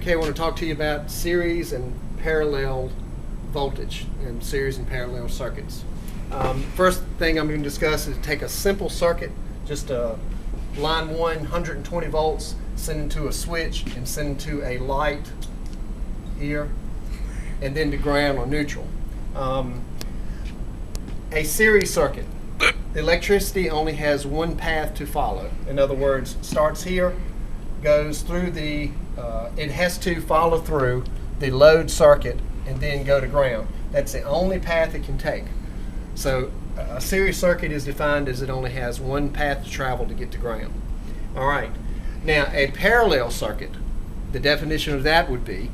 Okay, I want to talk to you about series and parallel voltage and series and parallel circuits. First thing I'm going to discuss is take a simple circuit, just a line 120 volts, send into a switch and send into a light here, and then to ground or neutral. A series circuit, the electricity only has one path to follow. In other words, starts here, goes through the, it has to follow through the load circuit and then go to ground. That's the only path it can take. So a series circuit is defined as it only has one path to travel to get to ground. All right. Now a parallel circuit, the definition of that would be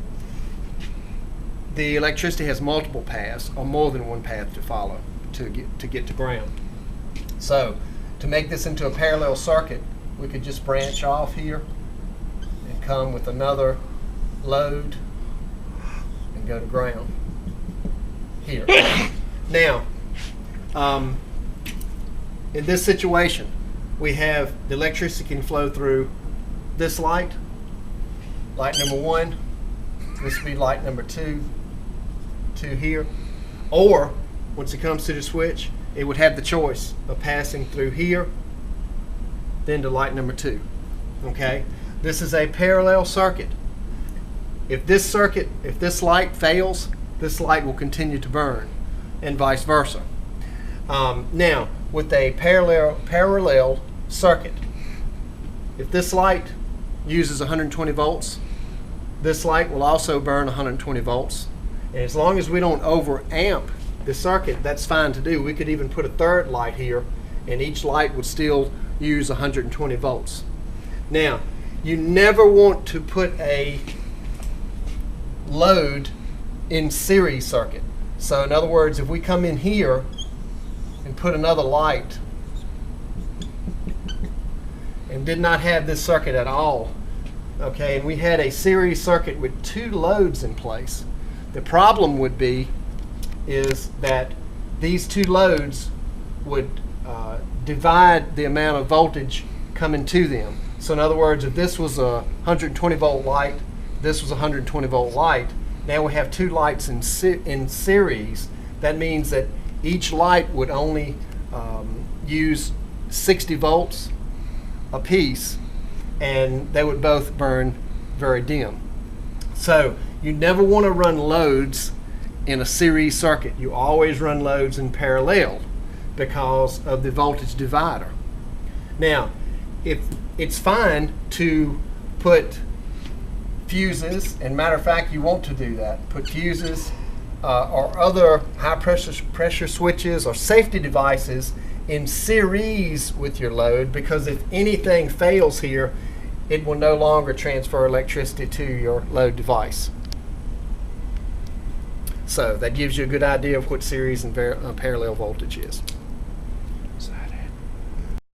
the electricity has multiple paths or more than one path to follow to get to ground. So to make this into a parallel circuit, we could just branch off here and come with another load and go to ground here. Now, in this situation, we have the electricity can flow through this light number 1, this would be light number 2 to here, or once it comes to the switch, it would have the choice of passing through here, then to light number 2. Okay, this is a parallel circuit. If this light fails, this light will continue to burn, and vice versa. Now, with a parallel circuit, if this light uses 120 volts, this light will also burn 120 volts. And as long as we don't overamp the circuit, that's fine to do. We could even put a third light here, and each light would still use 120 volts. Now, you never want to put a load in series circuit. So in other words, if we come in here and put another light and did not have this circuit at all, okay, and we had a series circuit with 2 loads in place, the problem would be is that these 2 loads would divide the amount of voltage coming to them. So in other words, if this was a 120 volt light, this was a 120 volt light, now we have 2 lights in series. That means that each light would only use 60 volts a piece, and they would both burn very dim. So you never want to run loads in a series circuit. You always run loads in parallel because of the voltage divider. Now, if it's fine to put fuses, and matter of fact, you want to do that. Put fuses or other high pressure switches or safety devices in series with your load, because if anything fails here, it will no longer transfer electricity to your load device. So that gives you a good idea of what series and parallel voltage is.